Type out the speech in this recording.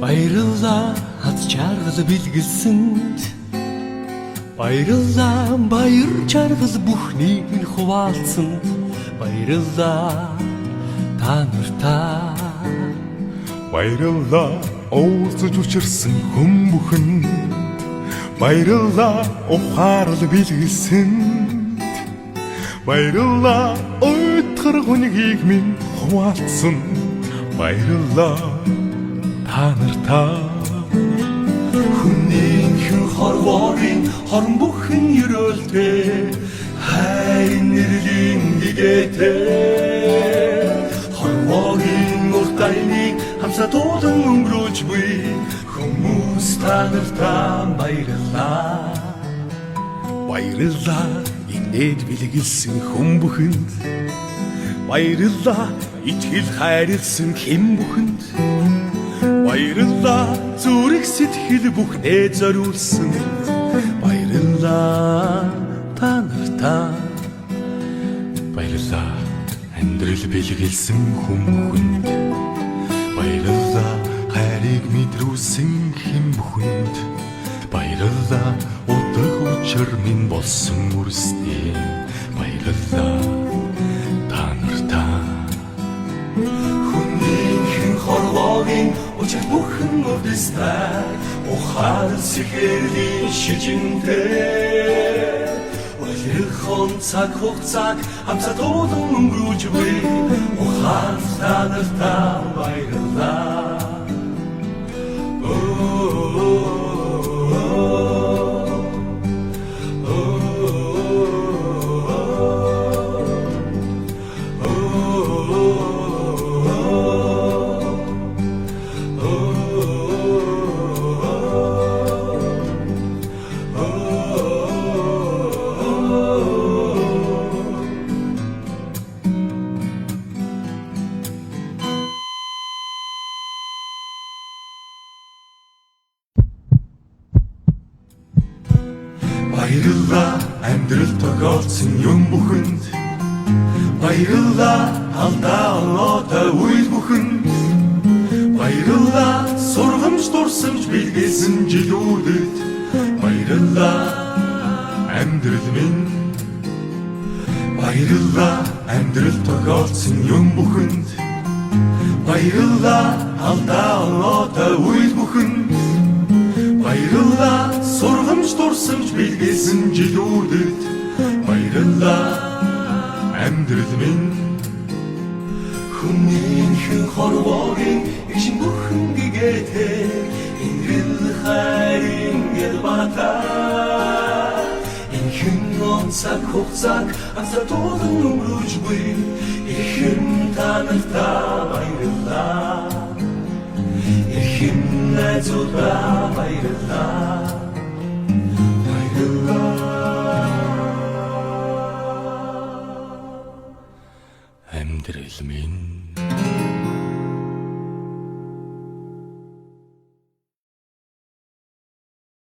Баярлалаа хад чаргал бэлгэлсэнд баярлалаа баяр чаргал бүхнийг нь хуваалцсан баярлалаа та нартай баярлалаа уулзаж учирсан хүн бүхэнд баярлалаа ухаарл бэлгэлсэнд баярлалаа өйтгөр хүнгийг минь хуваалцсан баярлалаа та нартай хүнийхэн хорвоорын хорон бүхэн ерөөлтэй хайрын нэрлийн гэгээтэй хорвоорын урт айныг хамсаа дуудан өнгөрүүлж буй хүмүүс та нартай баярлалаа баярлалаа инээд бэлгэлсэн хүн бүхэнд баярлалаа итгэл хайрлсан хэн бүхэнд баярлалаа зүрх сэтгэл бүхнээ зориулсан баярлалаа та нартай баярлалаа амьдрал бэлгэлсэн хүн бүхэнд баярлалаа хайрыг мэдрүүлсэн хэн бүхэнд баярлалаа утга учир минь болсон үрстэй баярлалаа та нартай хүнийхэн хорвоорын учир бүхэн өвдөстэй ухаал сэхэрлийн шижинтэй Өлөрхөн цаг хугацааг хамсаа дуудан өнгөрүүлж буй ухаал та нартай баярлалаа баярлалаа амьдрал тохиолдсон юм бүхэнд баярлалаа алдаа оноотой үйл бүхэнд баярлалаа сургамж дурсамж бэлгээсэн жилүүдэд баярлалаа амьдрал минь баярлалаа амьдрал тохиолдсон юм бүхэнд баярлалаа алдаа оноотой үйл бүхэнд баярлалаа сургамж дурсамж бэлгээсэн жилүүдэд баярлалаа амьдрал минь хүнийхэн хорвоорын эгшин бүхэн гэгээтэй инрэл хайрын гэлбата инхэн онцаг хугацааг хамсаа дуудан өнгөрүүлж буй ихэн та нартай баярлалаа ихэн найзуудаа баярлалаа амьдрал минь